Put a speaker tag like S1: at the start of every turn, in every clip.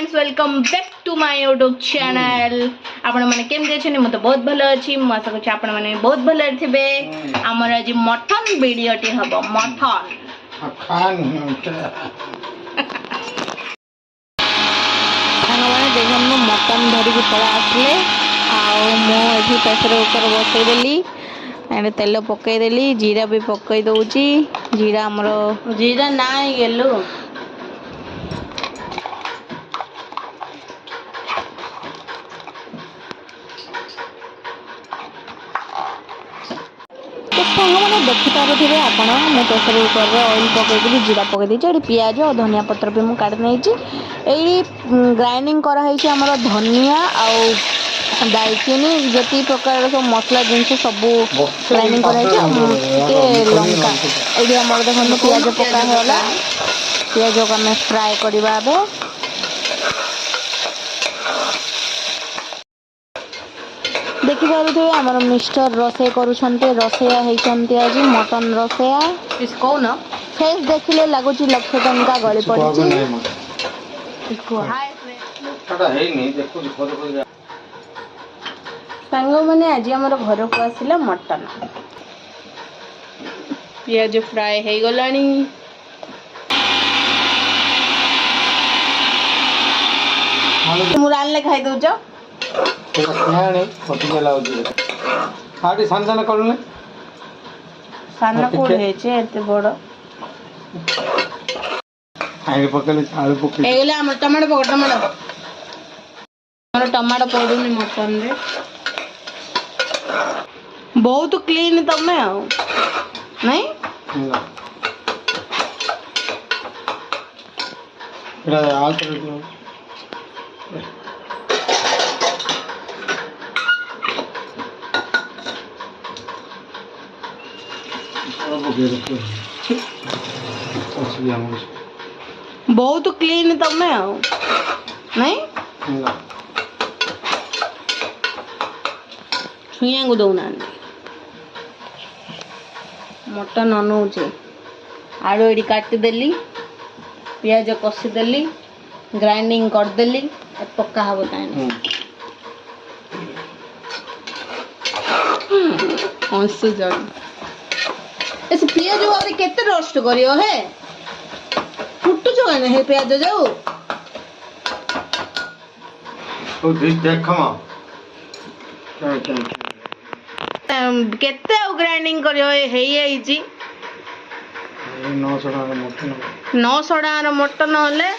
S1: Friends welcome back to my YouTube channel. आपण माने केमते छनी मते बहुत भलो अछि। म आशा करछि आपण माने बहुत भलो थिबे। हमर आज मटन वीडियोटी हबो मटन खान माने देखन मु मटन धरि के पळा आसले आ मु एठी प्रेशर कुकर बसै देली एने तेल पकई देली जीरा भी पकई दउची। जीरा हमरो जीरा नाइ गेलु मैंने देखिपे आप प्रेसर कुकर ऑयल पकईदी जीरा पकई पियाज और धनिया पत्र भी मुझे काटी ग्राइंडिंग कराई आमर धनिया आउ दालचीनी जी प्रकार सब मसला जिनस सब ग्राइंडिंग कराई लंका ये आम देखो पियाज पकाला पियाज को आम फ्राए करवा देखिपे आमर मिस्टर रोसे करुछन्ते रोसेया होती आज मटन रोसेया कौन फेस देखिले लगुच लक्ष टंका गली पड़ी सांग मैंने आज आम घर को आसिला मटन पियाज फ्राए हो गलानी मुरान ले खाई दउछ
S2: सान करूने
S1: सान कोड हेचे एते बड़
S2: आगे पकले आलू पकले
S1: एगले हम टमाटो पकड़ टमाटो हमर टमाटो पडुनी मटन रे बहुत क्लीन तमे आ नहीं
S2: एड़ा आलू
S1: बहुत क्लीन तमे आ नहीं छुइया को दौना मटन अनौचे आलू एडी काटिदेली पियाज कषिदेली ग्राइंडिंग करदेली पक्का हम हंसु जन ऐसे पियाज भाव केते रोस्ट करियो हे फुटु जो ना हे पियाज जाऊ
S2: तो देख
S1: केते ग्राइंडिंग करियो हे आई जी
S2: 900 टाका मटन
S1: 900 टाका मटन होले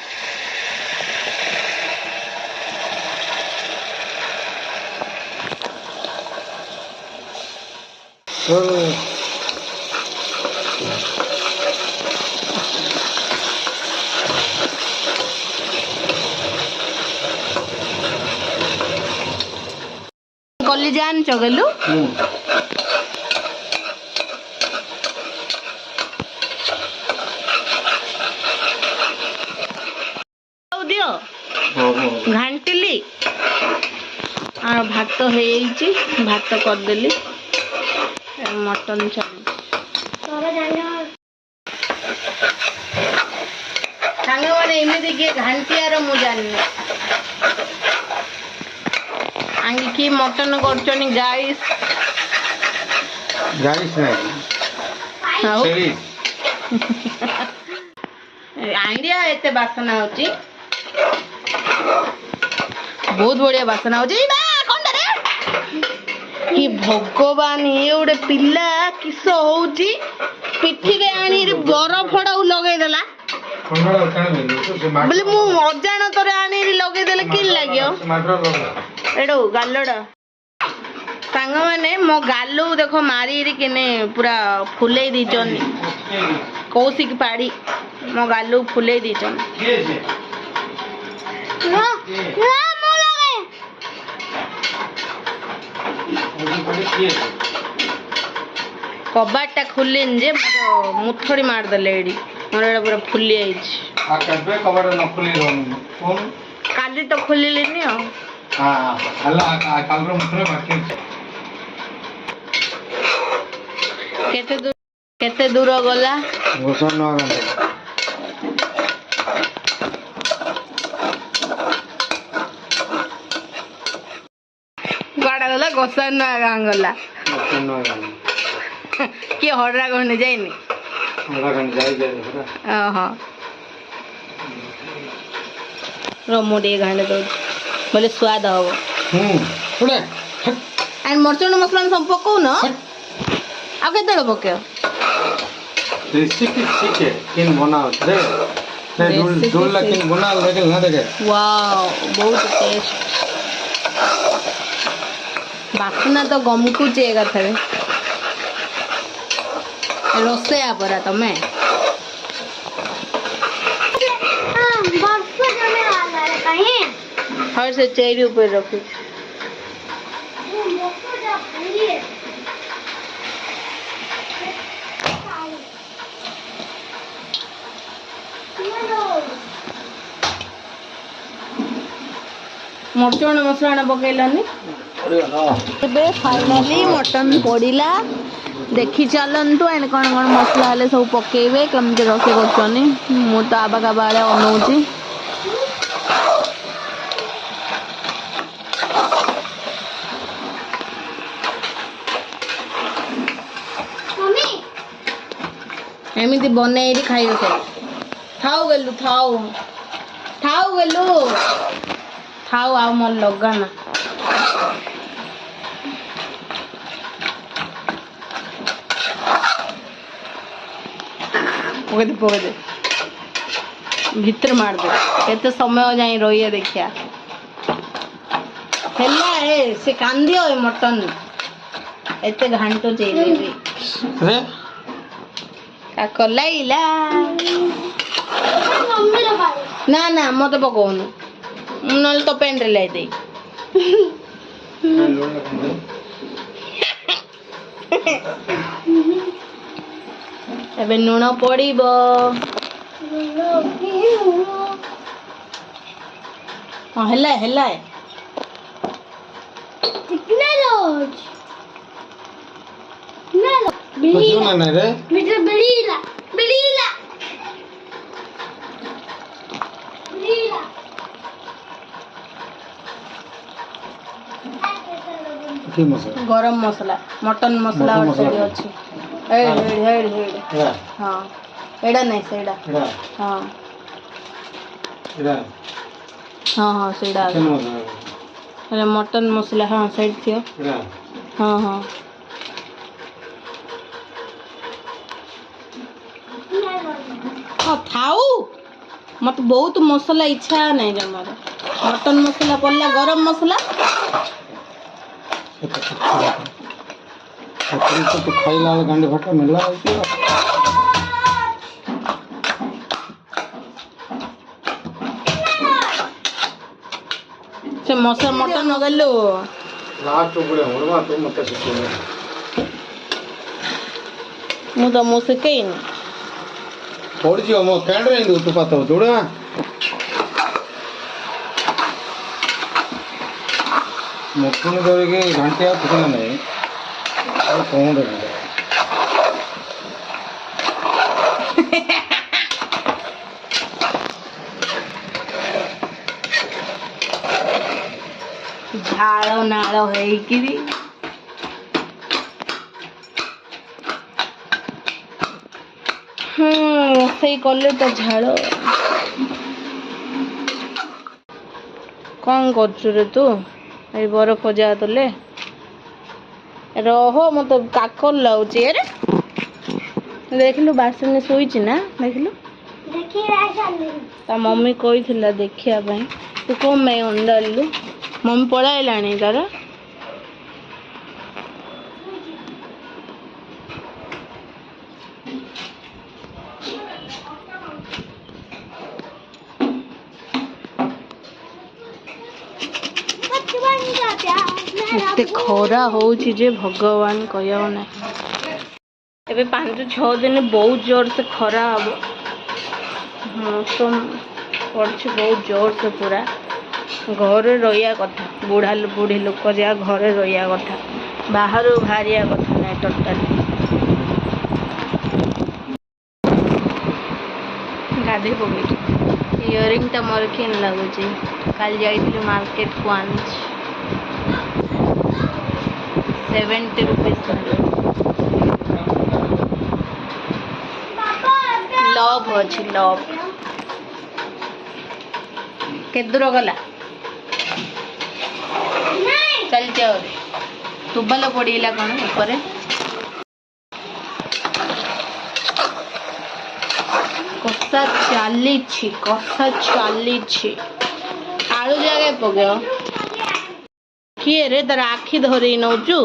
S1: कली जान चगलु दियो घांटिली और भात हो भात करदेली मटन सांगे मैंने एमती किए घांटियार मु जानी आंगी की मटन करछनी गाइस
S2: गाइस नहीं
S1: आइडिया एते बासना होची बहुत बढ़िया बासना होची बा कोन रे कि भगवान ये उडे पिल्ला किसो होची पिठी रे आनी रे बरफ फडाउ लगै देला बोले मु अजान तोरे आनी रे लगै देले कि लागियो एडो गालोडा सांग माने मो गालू देखो मारी किने पूरा फुले दीचन कौशिक पाड़ी मो गालू फुले दीचन ना ना मो लगे कबाटा खुलिन जे मोर मुथड़ी मार देले एडी मोर एडा पूरा फुली आइछ
S2: आ कबे कबाटा न खुली रहन कोन
S1: काली तो खुलिलेनी आ
S2: हां हल्ला कालरो मुथरे बाकी केते दूर गला घोषण न
S1: କଷା ନୂଆ ଗାଁ ଗଲା କିଏ ହଡରା ଗଣ୍ଡେ ଯାଇନି ଓହୋ ମୁଁ ଟିକେ ଘାଣ୍ଡେ ଦଉଛି ବୋଲେ ସ୍ୱାଦ ହବ ମର୍ଚଣ ମସଲା ସବୁ ପକଉନ ଆଉ କେତେବେଳେ ପକେଇବ
S2: रेसिपी सीखे किन बनाओ दे डोला किन बना लगे ना देखे
S1: वाओ बहुत टेस्ट बासना तो गमकु चेगा थरे रोसेया परा तमे हर से चेरी ऊपर रखी मर्चण मसला पकईलानी फाइनाली मटन पड़ा देखी चलतु एंड कौन कौन मसला हेल्ले सब पकेबे कमी रोसे कर मु तो आबा काबा अनौची एमती बनई खाइब सब थाऊ गलु थाऊ थाऊ गलु थाऊ आ मोर लगाना पकड़ दे भीतर मार दे केते समय जाई रही देखिया हेला ए से कांदियो ए मटन एते घांटो चेलेबी
S2: रे
S1: का कलाइला ना ना मत पकोनु नल तो पेन रे लाई दे एबे नुण पड़ीबो हां हेला हेला
S3: कितना रोज ना
S2: कुछ ना नहीं रे
S3: बेटा बलीला बलीला बलीला
S2: की मसाला
S1: गरम मसला मटन मसला
S2: मटन
S1: और
S2: मसला।
S1: सेडी अछि हेड हेड हेड
S2: एड़ा
S1: हां एडा नहीं सेडा
S2: एड़ा
S1: हां
S2: एड़ा
S1: हां हां सेडा
S2: किन मसाला
S1: अरे मटन मसला हां सेड थियो
S2: एड़ा
S1: हां हां हाँ थाऊ मत बहुत मसला इच्छा नहीं जमार मटन मसला पड़ला गरम मसला
S2: तो खाइला गांडे भट्टा मिलला
S1: से मसला मटन नगलो
S2: लास्ट उपड़े होरवा तो मत सिखे
S1: मु तो मुसे केन
S2: पड़ जियो मो कैंड रे तू पातो जोड़ा मटन धरे के घंटिया फुकना नहीं और कौन रे
S1: झाड़ नाड़ होइकिरी रोसई कले तो झाड़ कौन कर तू ये बरफ जा तले रह मत काकर लाଗୁଛି अरे देखलु बासन सोईची ना देखलु
S3: देखी राजा
S1: ता मम्मी कही देखिया भाई तू कौन मैं अंडा लु मम्मी पढ़ाइलाणी तार एते खरा होउची जे भगवान कहयो ना एबे 5-6 दिन बहुत जोर से खरा हबो मौसम पड़छ बहुत जोर से पूरा घर रहिया कथा बुढ़ा बुढ़ी लोक जा घर रहिया कथा बाहर बाहरिया कथा ना टोटाली गाधे पकई इयरिंग टा मोर केन लगुची काल जाइथिलु मार्केट को आनिछ 70 रुपीस लव अच्छी लव के दूर गला चल जाओ तुबल पड़ेगा कौन ऊपर कसा चली आलू जगह पगो किए रे तार आखि धरी नौचु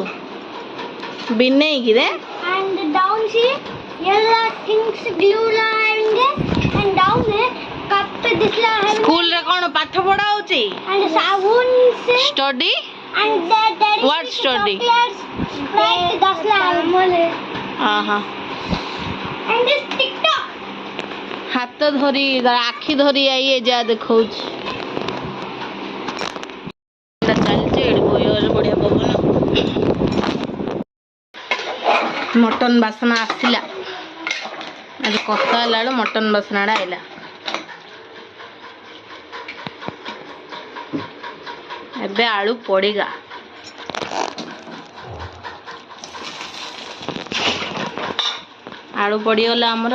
S1: बिने की रे
S3: And down see, here are things glue लाएंगे and down है कप पे दिखला है
S1: स्कूल रे कौन पाठ पढ़ा होची
S3: and साबुन से
S1: study
S3: and there is
S1: What study?
S3: Sprite दसला है मोले
S1: आहा
S3: and this TikTok
S1: हाथ धरी तार आखि धरी आइए जा देखौ चलचे एड़ बढ़िया पवन मटन बासना आसला आज कसा है मटन बासनाटा आइला एबे आलू पड़ेगा आलू पड़गला आमर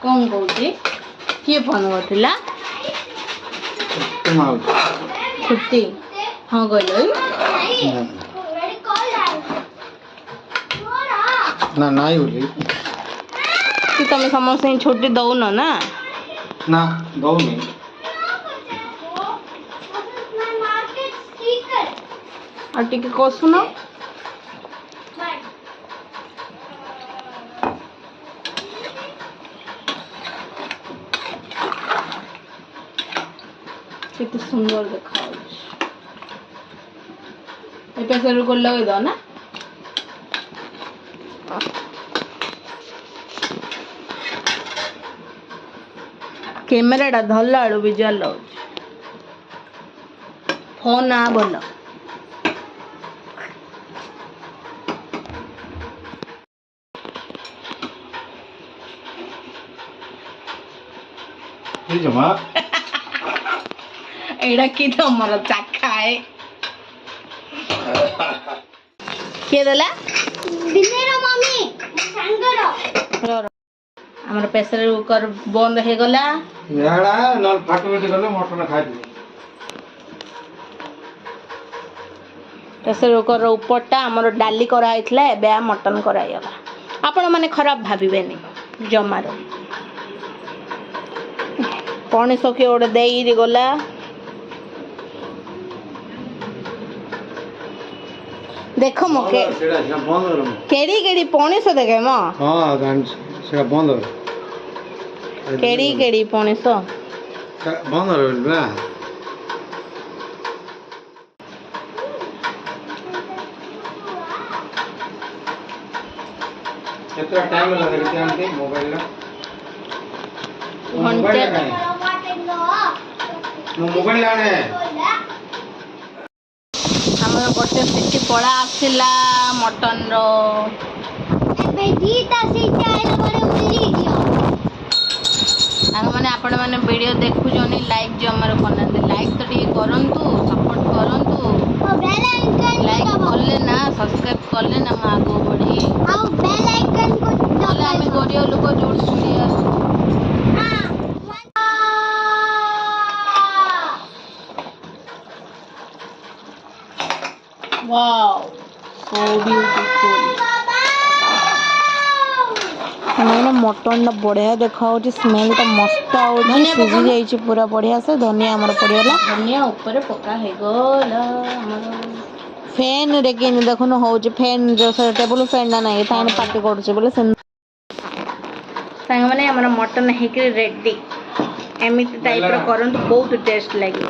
S1: कौन कौन किए फोन करथिला छुट्टी हाँ गल
S3: already called out
S2: ना नहीं बोली
S1: कि तुम समस्त छुट्टी दौन ना
S2: ना दो नहीं
S3: my market sticker
S1: और टिके कसुन केते सुंदर देखा पैसा को लगे दो ना कैमेराटा धरला बेलू विजुआल लगे फोन आ बोल
S2: ये जमा
S1: एड़ा कि तुमर चाखा है किए देला
S3: बिनेरो मम्मी सांगरो
S1: हमर प्रेशर कुकर बंद हो गला
S2: याड़ा न फाटमेट गले मटन खाइ दे
S1: प्रेशर कुकर ऊपरटा हमर डाली कराइतला एबे आ मटन कराइला आपण माने खराब भाबिबेनी जमारो पानी सके ओडे देई गला देखो मके
S2: सेड़ा बंद करो
S1: केड़ी केड़ी पानी सो देखे म
S2: हां गान सेड़ा बंद करो
S1: केड़ी केड़ी पानी सो
S2: बंद करो बा कितना टाइम लगे रे जानते मोबाइल ला
S1: घंटे
S2: मोबाइल लाने
S1: हमर गोटे सिटी पड़ा आसिला मटन रो
S3: एबे दीता से चाइल बड़े उली दियो
S1: सांग माने आपण माने वीडियो देखु जोनी लाइक जो हमर करनते लाइक तो टी करंतु सपोर्ट करंतु
S3: और बेल आइकन
S1: लाइक करले ना सब्सक्राइब करले ना हम आगो बढ़ी
S3: और बेल आइकन को
S1: नले हम गोरियो लोग जोड़ सुड़िया
S3: हां
S1: वाओ सो ब्यूटीफुल मैंने मटन बढ़िया देखा स्मेल तो मस्त आजी जाइए पूरा बढ़िया से धनिया आमर पड़गला धनिया ऊपर पका है फैन रे कि देखुन हो फैन जो टेबल फैन ना नहीं था पार्टी कर बोले सांग मैंने आम मटन है रेडी एमती टाइप करंतु बहुत टेस्ट लगे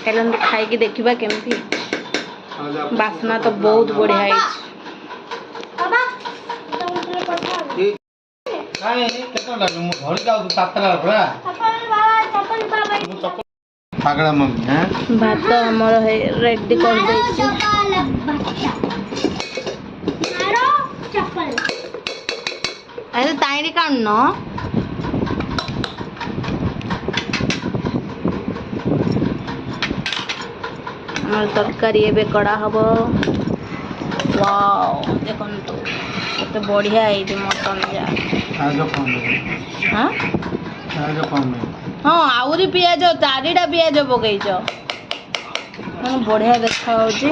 S1: चलते खाई देखा केमती बासना तो बहुत बढ़िया है
S3: बाबा तुमसे पता
S2: काहे केतना लागे मु घर जाऊ तातला परा
S3: चप्पल बाबा
S2: मु चप्पल पागड़ा मम्मी हैं
S1: भात हमर रेडी कर देछि
S3: मारो चप्पल
S1: अरे ताईरी काढ न और तरकारी एबे कड़ा हबो वाओ देखो तो केते बढ़िया है मटन जा
S2: आज कम
S1: हाँ
S2: आज कम
S1: हाँ आउरी पियाज चारिटा पियाज पकईच ମାନେ ବଢ଼ିଆ ଦେଖାଯାଉଛି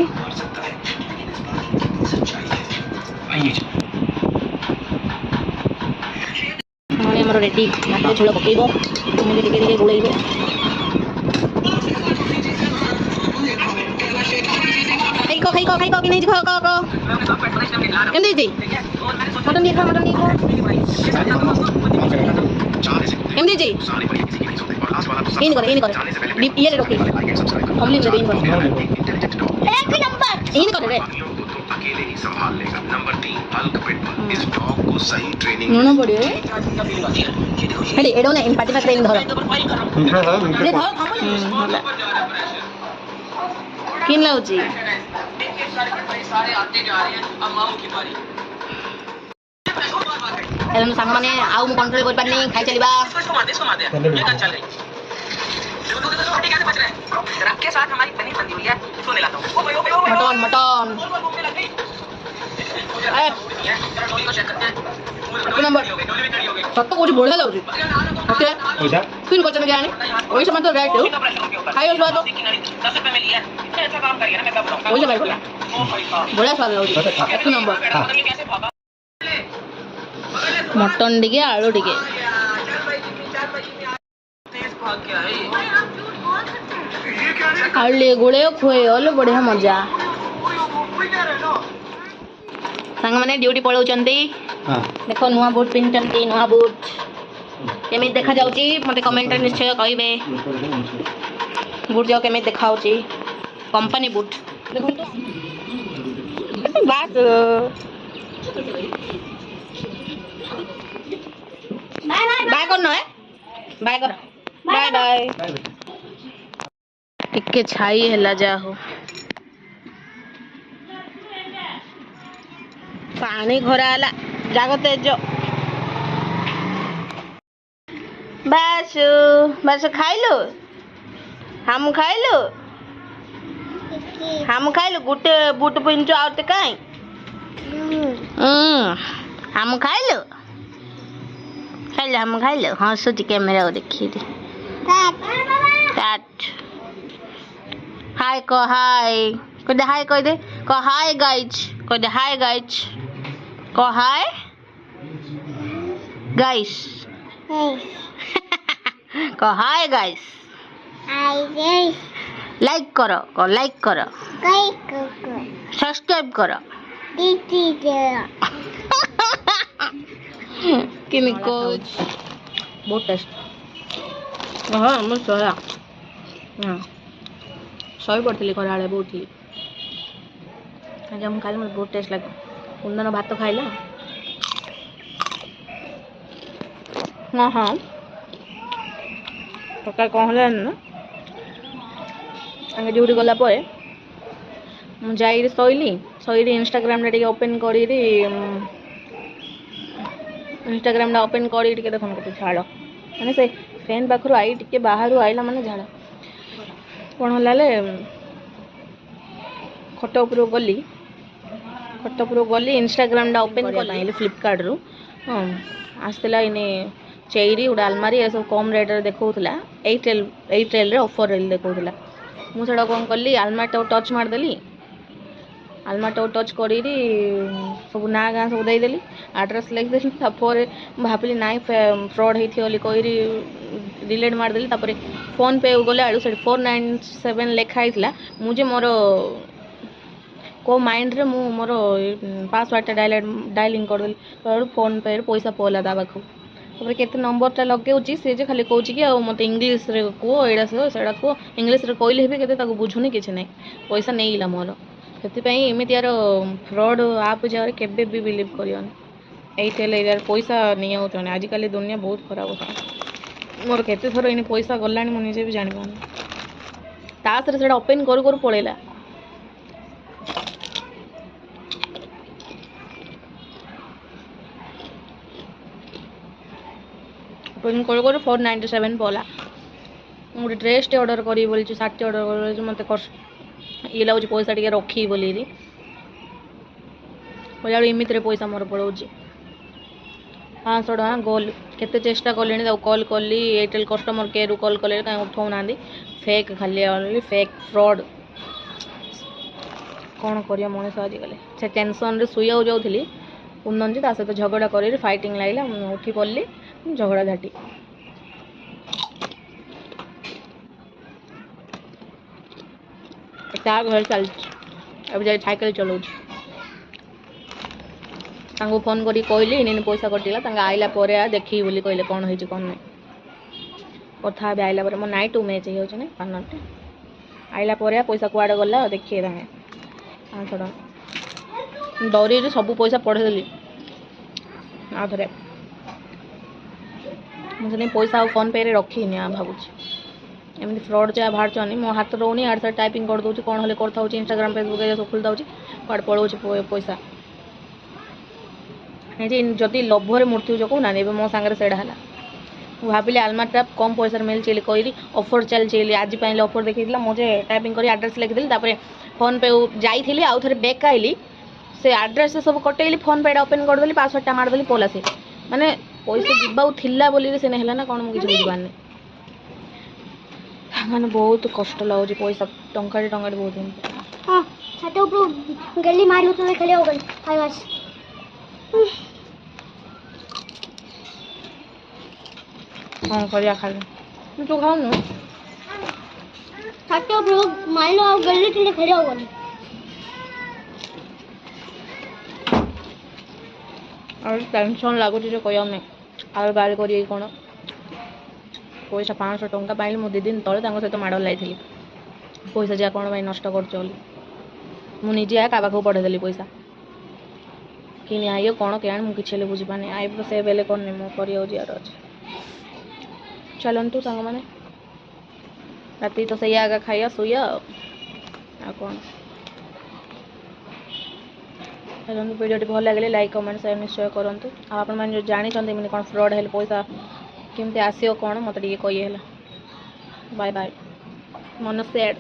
S1: ମାନେ ଆମର ରେଡ଼ି ମାଟିରେ ଝୋଳ ପକେଇବ ଏମିତି ଟିକେ ଟିକେ ଗୋଳେଇବ ଖାଇକ କି ନେଇଛି ଖାଅ କେମିତି ହେଇଛି ମଟନ୍ ଟିକେ ଖାଅ କେମିତି ହେଇଛି इन करे ये रे रोकी हमली रे इन करे
S3: एक नंबर
S1: इन करे रे
S4: अकेले ही संभाल लेगा। Number 3 Hulk pitbull. इस डॉग को सही ट्रेनिंग
S1: नोनो पड़ियो हेडी एडो ने इन पार्टी में ट्रेनिंग धरो ये धरो होला किन लाउची एलम संग माने आउ मु कंट्रोल कर पानी खाइ चलीबा
S4: के साथ हमारी पनीर बंदी हुई है। इसको लाता हूं।
S1: मटन नंबर सत्त कोटी बढ़िया लाउची ओके
S2: पैसा
S1: किन कोचन के आनी ओइ समय तो राइट हो खाइ स्वाद तो
S4: 10 रुपए में लिया। ऐसा काम करिए ना मैं क्या बताऊं।
S1: ओइ समय बोला बढ़िया स्वाद लाउची एक नंबर मटन टिके आलू टिके आलू गोले खुए ओले बढ़िया मजा सांग माने ड्यूटी पळौचंती
S2: हां
S1: देखो नुआ बूट पिनचंती नुआ बूट केमी देखा जाउची मते कमेंट रे निश्चय कहिबे बूट जाओ केमी देखाउची कंपनी बूट देखो तो बात बाय करनो है बाय कर बाय बाय टिके छाई हैला जा हो पानी घरा आला जागो तेज बस खाइलु हम खाइलु गुटे बूट पिंचो आउते काई हम खाइलु हम खाइलु हाँ सोच कैमरा को देखी दी हाय को हाय को दे हाय को दे को हाय गाइज को दे हाय गाइज को हाय गाइस को हाय गाइस लाइक करो को लाइक करो सब्सक्राइब करो किमी कोच बहुत टेस्ट हाँ मैं सोया सही पड़ती खरा बहुत ही हम खाली बहुत टेस्ट लगे कुंदन भात खाइला हाँ हाँ सकाल कौन ना आगे ड्यूटी गला मुझे शैली इंस्टाग्राम ओपन कर इंस्टाग्राम ओपन कर देखो झाड़ मैंने से फैन पाखर आई टे बाहर आईला मैंने झाड़ कौन है खट उपर गली इंस्टाग्राम ओपन कर फ्लिपकार्ट रु हाँ आसला इने चेरी गोटे आलमारी ये सब कम रेट देखा एयरटेल ऑफर देखा मुझे कौन कली आलमारी टच मारदेली आलमारी टच कर सब ना गाँ सब देदेली आड्रेस लिखिदेली भाविली ना फ्रॉड होती कही डिलीट मारदेली फोन पे गले आड़ू से 497 लिखाई मुझे मोर को माइंड रे मु मोर पासवर्ड डायलिंग करदेली फोन पे पैसा पला ता पाखु केते नंबरटा लगे सी खाली कौच कि मत इंग्लीश रे कह एड़ा से कह इंग्लीश रे कहले भी केते बुझुनी किसी ना पैसा नहीं मोर से एमती यार फ्रॉड आप जगह केबे भी बिलीव करियन एयरटेल एरिया पैसा नहीं आउछन आजिकल दुनिया बहुत खराब होता मोर केते थर इन पैसा गलानी मु निजे भी जानि पानी तास रे सेडा ओपन करू करू पळेला ओपन करू करू 497 पला गोटे ड्रेस टे ऑर्डर करी बोलछु 60 ऑर्डर कर मते ये लगुच पैसा टे रखी बोली बोला एमती पैसा मोर पड़ोची 500 टका गोल केते चेष्टा कले कॉल कली एयरटेल कस्टमर केयर कॉल कले कहीं उठाऊ ना फेक खाली फेक फ्रॉड कौन कर मनीष आजिकल से टेंशन रे शुआ जाऊँगी कुंदन जी सहित झगड़ा कर फाइटिंग लगे उठी पड़ली झगड़ा झाटी घर चल अब जाए साइकिल चलाऊ फोन करी कहली इन पैसा कटिला आइला देखी बोली कहले कौन होती कौन ना कथा आइला मो नाइट मैच हो पार्टनर आइला पैसा कुआड़े गला देखिए 500 टका डरी सब पैसा पढ़ेदेली आ थे मुझे पैसा आ फोन पे रे रखी भावुँ एमती फ्रॉड जहाँ बाहर मो हाथ रोनी आड़ से टाइपिंग कर दूँ कौन हेल्ले करता इंस्टाग्राम फेसबुक सब खोल दूँ कड़े पलाऊँ पैसा जदि लोभर मृत्यु जो कहना मो सांगे सेड़ा है भाविली आलमार्टा कम पैसा मिलची कही ऑफर चलती आज ऑफर देखी मुझे टाइपिंग कर आड्रेस लिखिदी फोन पे जाइली आउ थे बैक आइली से आड्रेस सब कटेली फोन पे ओपन करदेली पासवर्डटा मारदेली पोला से माने पैसा जीवा बोली से नहीं ना कौन मुझे बुझीपार मैंने बहुत कष्ट लगुच पैसा टंका बहुत
S3: हाँ छात ऊपर गली मारी तो खेले हो गई हाय बस
S1: कौन कर खाली तू खाऊ
S3: छात ऊपर मारी लो गली तो खेले हो गई
S1: और टेंशन लगुच जो कह नहीं आगे बाल कर कौन पैसा 500 टंका पाइली मो 2 दिन तले सहित माड़ लाई पैसा जहाँ कौन नष्ट करजे आ का पढ़ेदेली पैसा कि आइए कौन क्या मुझे बुझीपारे आई तो से बेले करनी मुझे कर चलतु सांग मैंने राति तो सही आगे खाइया शुआ आ कौन चलते वीडियो भल लगे लाइक कमेंट शेयर निश्चय करूँ आपने जो जानते मैंने कौन फ्रॉड है पैसा केमती आसो कौन मत कही है बाय बाय मन सेड।